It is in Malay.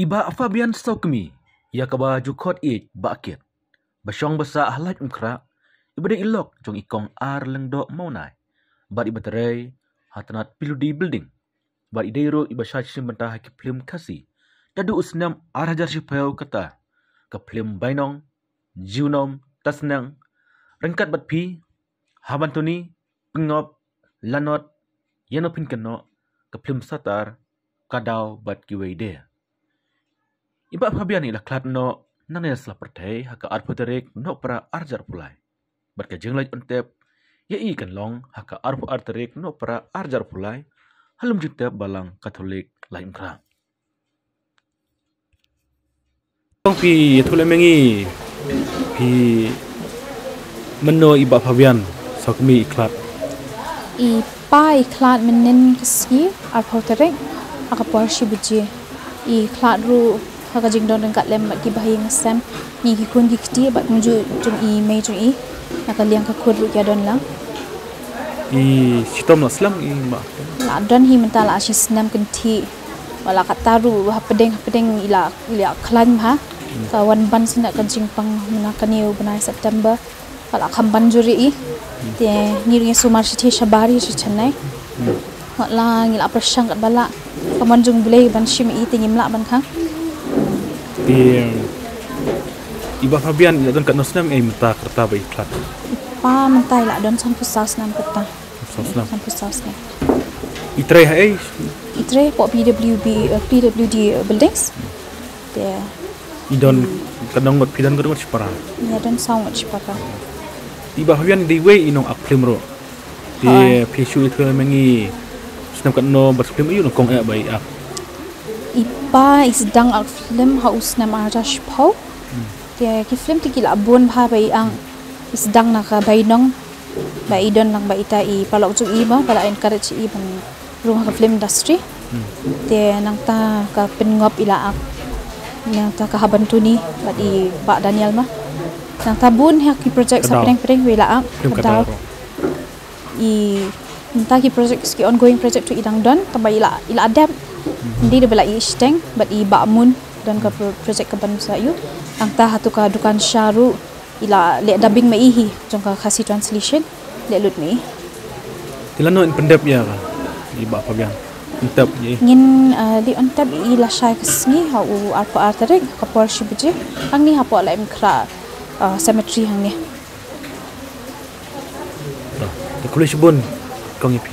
Iba Fabian Sokmi, ya kaba jukot bakit. Basyong basa ahlaj mkra, iba de ilok jong ikong ar lengdo maunai. Bat iba terai, hatanat piludi building. Bat idero iba syach mentah ki film kasi. Dadu usnam arajar sipau kata. Ke film bainong, jiunom, tasnang, rengkat bat pi, habantuni, pengop, lanot, yanopin keno, ke film satar, kadau bat kiwei de. Iba Fabian ilah klat no nanes la pertai haka arputerek no para arjar pulai. Bat ka jenglaj untep ya kan long haka arpu arterek no para arjar pulai halum jutep balang Katolik lain kra. Tong pi thule mengi pi meno iba Fabian sakmi iklat. Ipa iklat menen keski arputerek aka porsi buji. Iklat ru haka jing don dekat lem ki bahi ngasam ni ki kun dikti bat muju jung I mei jung I naka liang ka khud ya don lang Sitom laslam ma la don hi mentala ashi snam kenti wala kataru pedeng ila klan ha ka wan ban sina ka jing pang menaka niu benai September wala khamban juri I te ni ring sumar shi shabari shi channai wala ngila prasang kat bala kaman jung bulai ban shim I tingim la ban khang Iba Fabian ila don kat nosnam menta kerta ba iklat. Pa mentai la don sampu saus nam kata. Sampu saus nam. Itre hai Itre po PWD buildings. Dia idon kadang ngot pidan kadang ngot separa. Ya don saung ngot separa. Iba Fabian di way inong aklim ro. Di pisu itu mengi senam kat no berfilm iu kong bai ak. Ipa isdang al film haus nama Rash Pau. Dia ki film ti kila bon pha bai ang isdang na ka bai nong bai don lang bai ta I palok chu I ba pala encourage I ban rung ka film industry. Dia nang ta ka pengop ila ak. Nang ta ka habantu ni bat I Pak Daniel mah. Nang ta bun hak ki project sa pedeng wila ak. Kadau. Entah ki project ki ongoing project tu idang don tambah ila adapt. Hindi dia bela isteng but I bakmun dan ke projek kebansa yu angta hatu ka dukan syaru ila le dubbing mai hi jong ka kasi translation le lut mai Ilano in pendep ya ka iba Fabian entep ye ngin li ontep ila syai kesni ha u arpa arterek ka por shibje ang ni hapo la imkra cemetery hang ni ta kulis bun kong ipi